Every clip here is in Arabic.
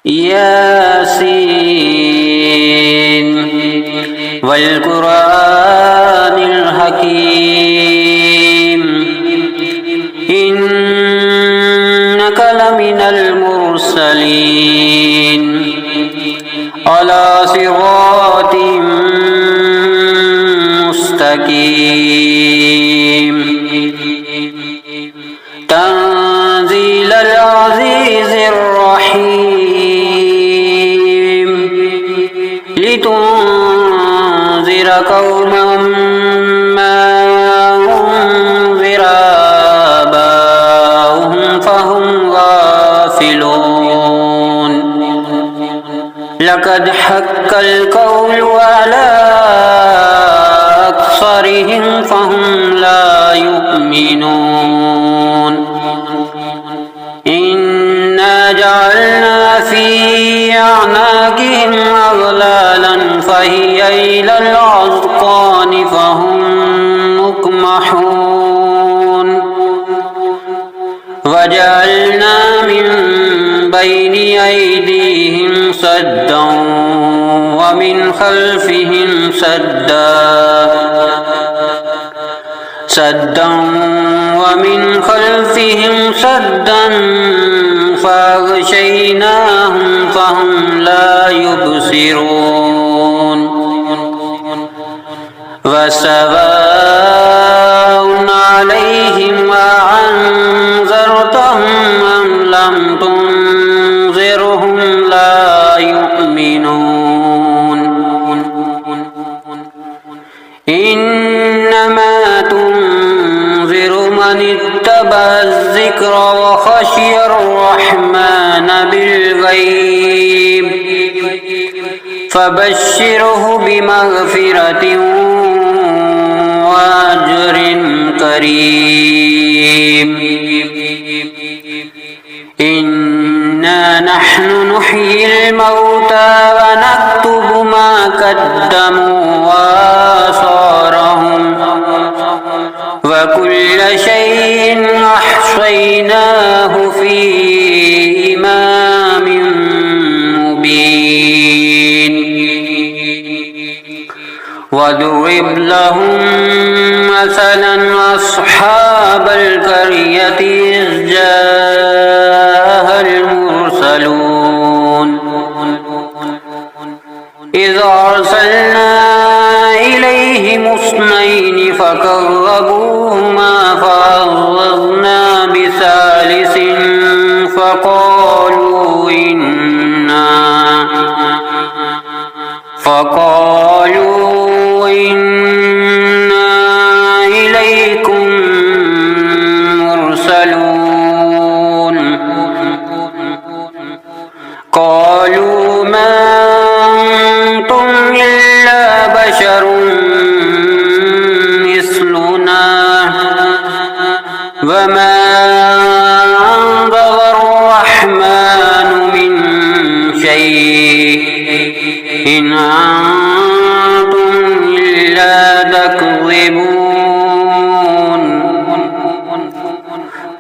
ياسين والقرآن الحكيم إنك لمن المرسلين على صراط مستقيم تنزيل العزيز الرحيم لتنذر قوما ما أنذر آباؤهم فهم غافلون لقد حق القول على أكثرهم فهم لا يؤمنون إنا جعلنا في أعناقهم أغلالا فهي إلى الأذقان فهم مقمحون وجعلنا من بين أيديهم سدا ومن خلفهم سدا ومن خلفهم سدا فأغشيناهم فهم لا يبصرون وسواء عليهم أأنذرتهم أم لم تنذرهم لا يؤمنون إنما تنذر من اتبع الذكر وخشي الرحمن بالغيب فبشره بمغفرة وأجر كريم إنا نحن نحيي الموتى ونكتب ما قدموا وآثارهم وكل شيء أحصيناه في إمام مبين واضرب لهم مثلا أصحاب القرية إذ جاءها المرسلون إذ أرسلنا إليهم اثنين فكذبوهما فعززنا بثالث فقالوا إنا إليكم مرسلون قالوا ما أنتم إلا بشر مثلنا وما أنزل الرحمن من شيء إن أنتم إلا تكذبون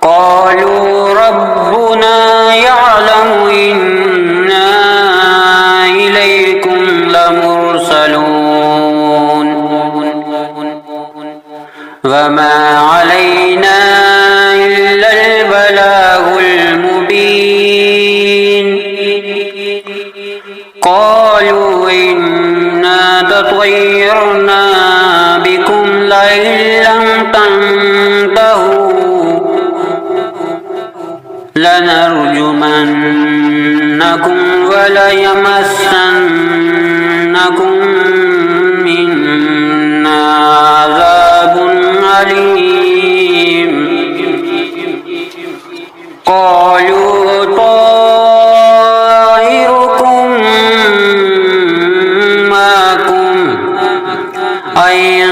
قالوا ربنا يعلم إنا إليكم لمرسلون وما علينا إلا البلاغ المبين قالوا إنا تطيرنا بكم لئن لم تنتهوا لنرجمنكم وليمسنكم منا عذاب أليم قالوا طائركم معكم أئن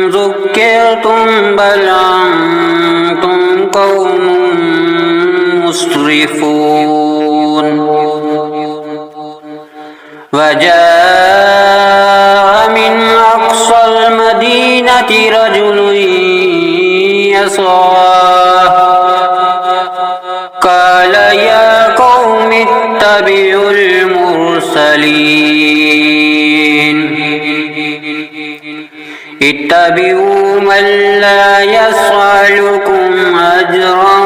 ذكرتم بل أنتم قوم مسرفون وجاء من أقصى المدينة رجل يسعى قال يا قوم اتبعون اتبعوا من لا يسألكم أجرا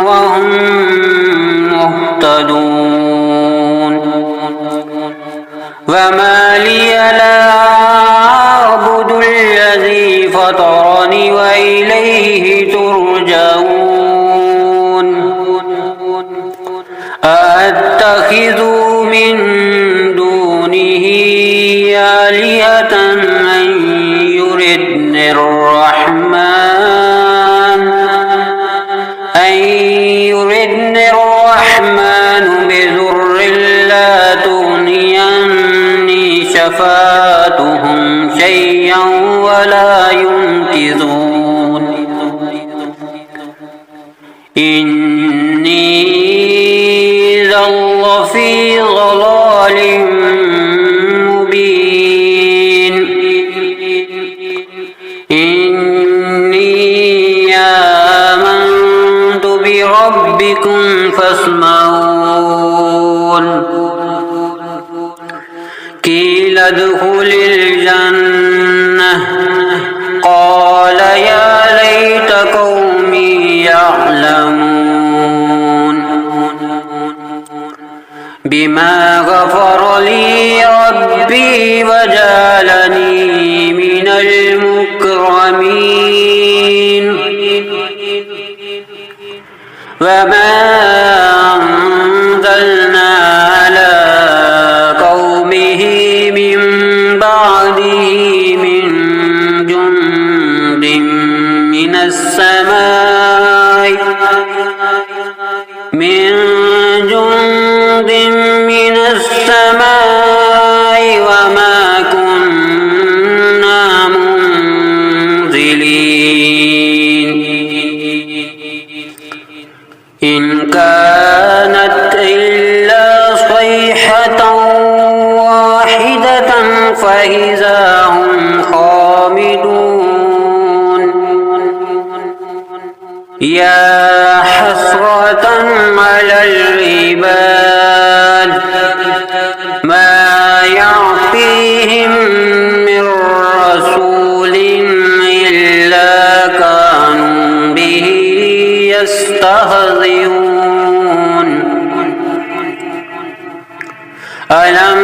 وهم مهتدون وما لي لا أعبد الذي فطرني وإليه ترجعون أأتخذ من دونه آلهة أن يردني الرحمن بضر لا تغني عني شفاعتهم شيئا ولا ينقذون إني إذا لفي ضلال مبين إني آمنت بربكم فاسمعون قيل ادخل الجنة قال يا ليت قومي يعلمون بما غفر لي ربي وجعلني من المكرمين وما أنزلنا على قومه من بعده من جند من السماء وما كنا منزلين إن كانت إلا صيحة واحدة فإذا هم خامدون يا حسرة على العباد ما يعطيهم من رسول إلا كانوا به يستهزئون ألم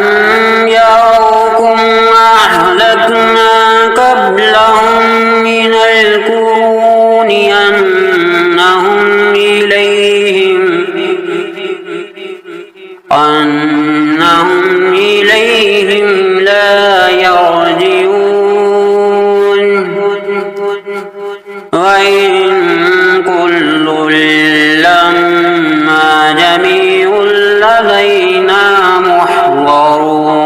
يروا أهلكنا قبلهم من القرون أنهم إليهم لا يرجعون وإن كل لما جميع لدينا محضرون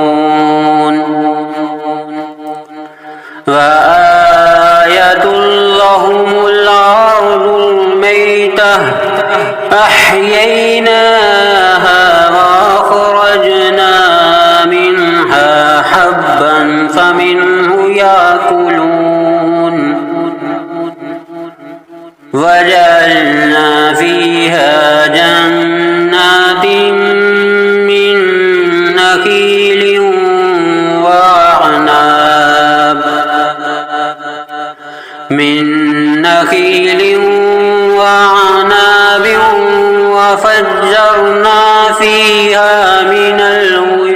وآية لهم الأرض الميتة أحييناها وأخرجنا منها حبا فمنه يأكلون وجعلنا فيها جنات من نخيل وعناب وفجرنا فيها من العيون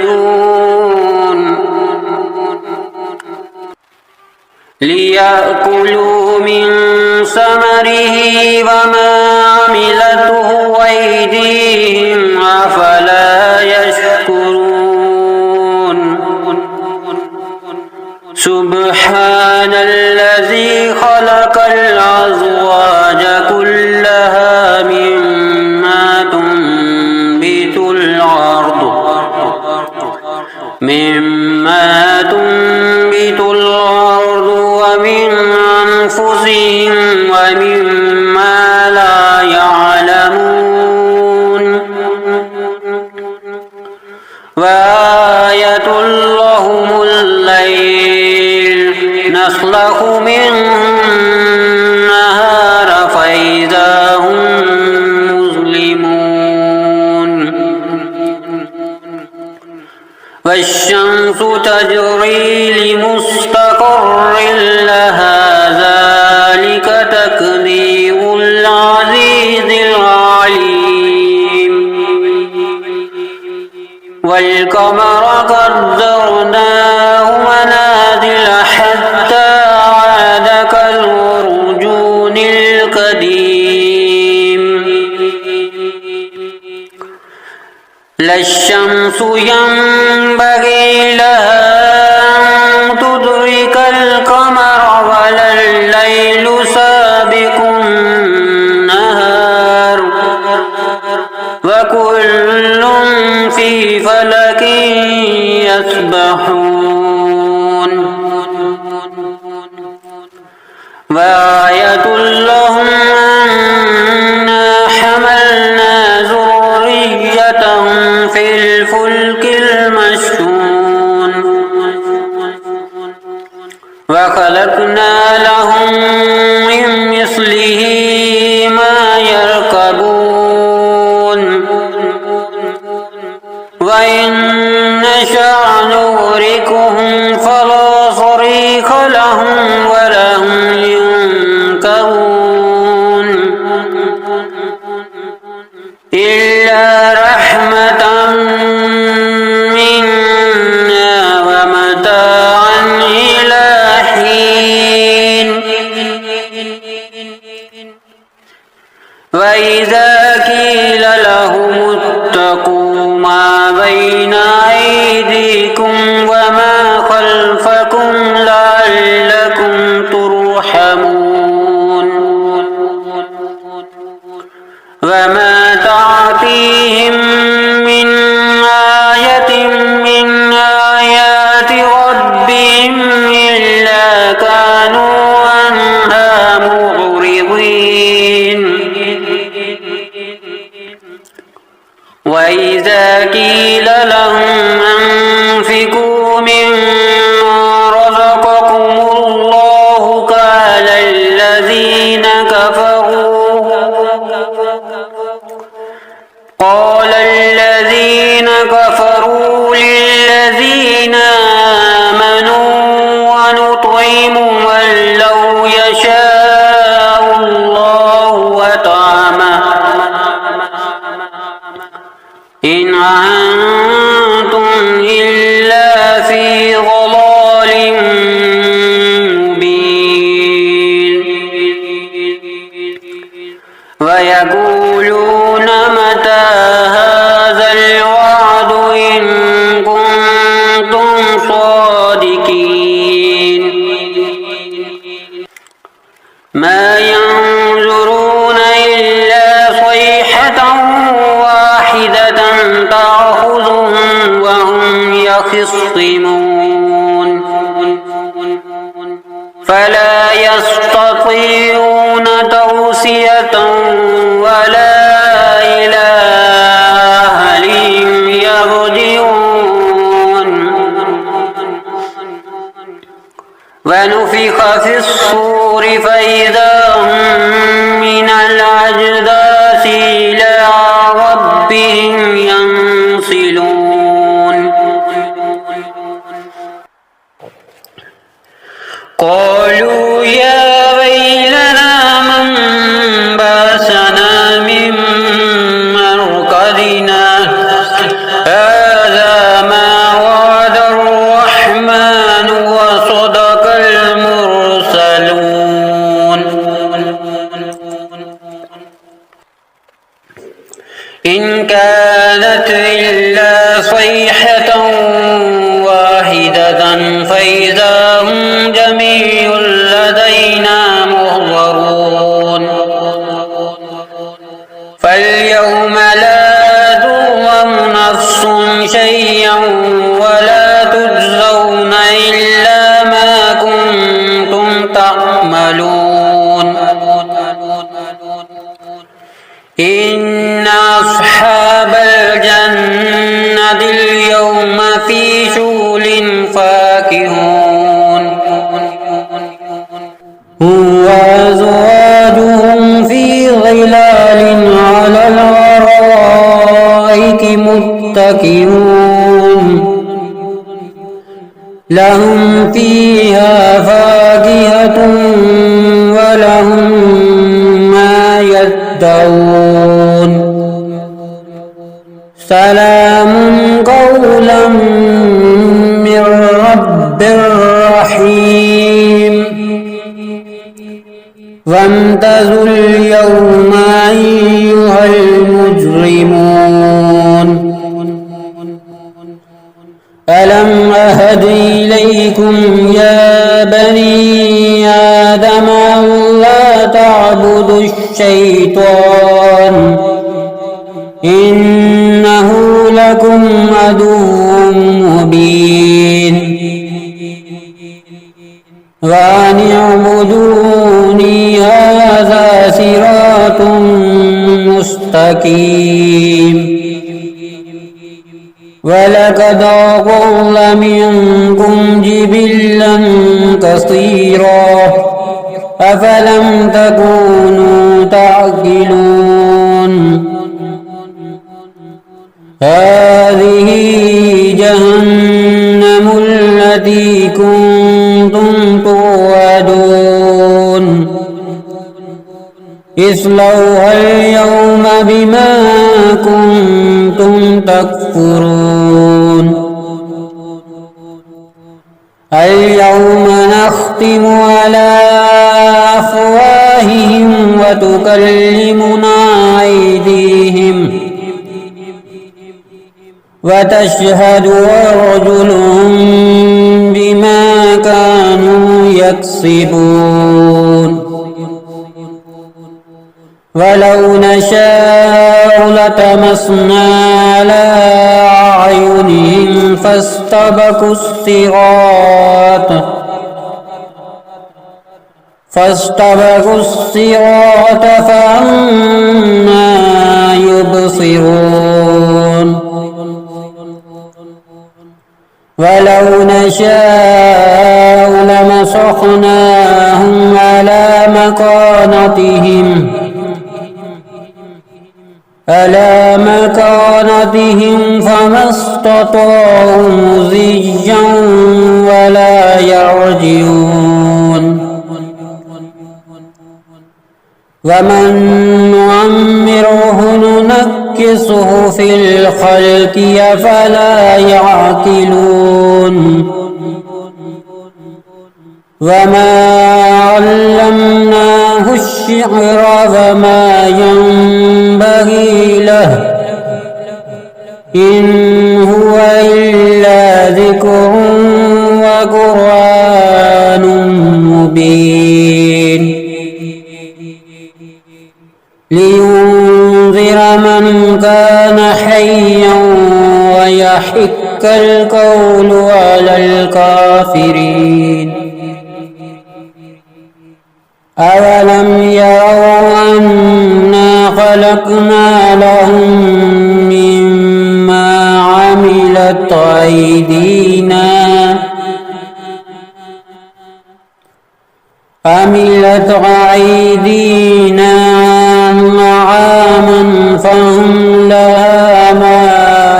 ليأكلوا من ثمره وما عملته أيديهم أفلا يشكرون سبحان الذي خلق الأزواج كلها مما تنبت الأرض ومن أنفسهم ومما لا يعلمون وآية لهم الليل نسلخ منه النهار فإذا هم مظلمون والشمس تجري لمستقر لها ذلك تقدير العزيز العليم والقمر قدرناه منازل حتى عاد كالعرجون القديم لا الشمس ينبغي لها أن تدرك القمر ولا الليل سابق النهار وكل في فلك يسبحون وآية لهم أنا حملنا ذريتهم في الفلك المشحون وخلقنا لهم من مثله ما يركبون وإن نشأ نغرقهم فلا صريخ لهم ولا هم ينقذون إلا رحمة منا ومتاعا إلى حين وإذا قيل لهم اتقوا ما بين أيديكم وما خلفكم لعلكم ترحمون وما تعطيهم من آية من آيات ربهم إلا كانوا عنها معرضين وإذا قيل لهم أنفقوا مما رزقكم الله قال الذين كفروا للذين آمنوا ونطعم من لو يشاء الله وطعمه إن أنتم إلا في ضلال مبين ويقولون متى هذا الوعد إن كنتم صادقين ما ينظرون إلا صيحة واحدة تأخذهم وهم يخصمون فلا يستطيعون توصية ولا إلى أهلهم يرجعون ونفخ في الصور فإذا هم من الأجداث إلى ربهم ينسلون قالوا يا ويلنا من بعثنا من مرقدنا هذا ما وعد الرحمن وصدق المرسلون إن كانت إلا صيحة واحدة فإذا هم جميع لدينا محضرون فاليوم لا تظلم نفس شيئا ولا تجزون إلا ما كنتم تعملون إن أصحاب الجنة اليوم في شغل فاكهون وأزواجهم في ظلال على الأرائك متكئون لهم فيها فاكهة ولهم ما يدعون سلام قولا من رب رحيم وامتازوا اليوم أيها المجرمون ألم أهد إليكم يا بني آدم ألا تعبدوا الشيطان إنه لكم عدو مبين وأن اعبدوني هذا صراط مستقيم ولقد أضل منكم جبلا كثيرا أفلم تكونوا تعقلون هذه جهنم التي كنتم توعدون اصلوها اليوم بما كنتم تكفرون اليوم نختم على أفواههم وتكلمنا أيديهم وتشهد أرجلهم بما كانوا يكسبون ولو نشاء لطمسنا على أعينهم فاستبقوا الصراط فأنى يبصرون ولو نشاء لمسخناهم على مكانتهم فما استطاعوا مضيا ولا يرجعون ومن نعمره ننكسه في الخلق أفلا يعقلون وما علمناه الشعر وما ينبغي له إن هو إلا ذكر وقرآن مبين لينذر من كان حيا ويحق القول على الكافرين أولم يروا أنا خلقنا لهم مما عملت أيدينا نعاما فهم لها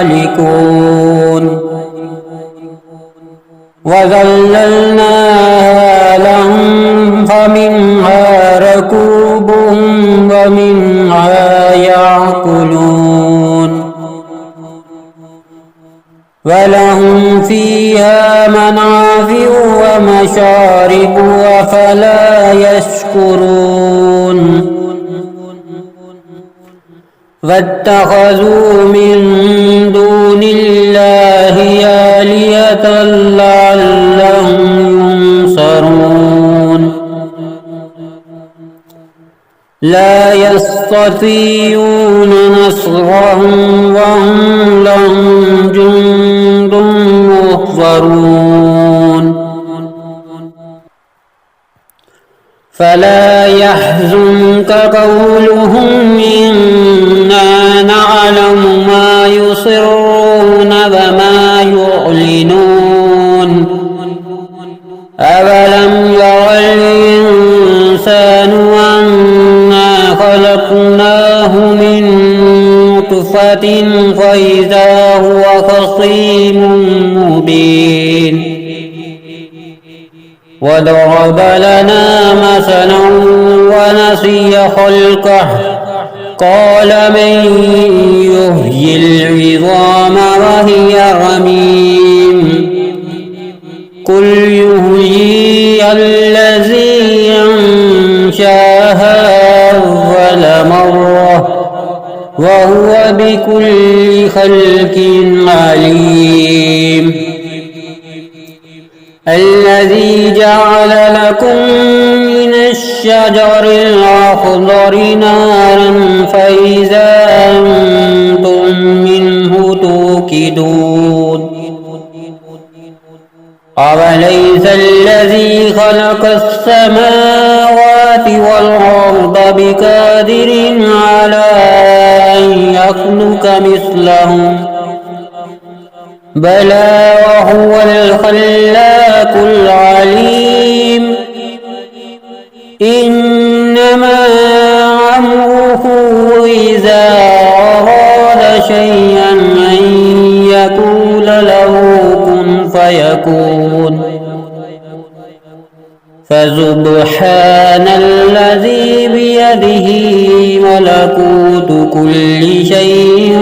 مالكون وذللناها لهم فمنها ركوبهم ومنها يأكلون ولهم فيها منافع ومشارب أفلا يشكرون واتخذوا من دون الله آلهة لعلهم ينصرون لا يستطيعون نصرهم وهم لهم جند محضرون فلا يحزنك قولهم إنا نعلم ما يسرون وما يعلنون أولم ير الإنسان أنا خلقناه من نطفة فإذا هو خصيم مبين وضرب لنا مثلا ونسي خلقه قال من يحيي العظام وهي رميم قل يحييها الذي أنشاها أول مرة وهو بكل خلق عليم الذي جعل لكم من الشجر الأخضر نارا فإذا أنتم منه توقدون أوليس الذي خلق السماوات والأرض بقادر على أن يخلق مثلهم بلى وهو الخلاق العليم إنما أمره إذا أراد شيئا أن يقول له كن فيكون فسبحان الذي بيده ملكوت كل شيء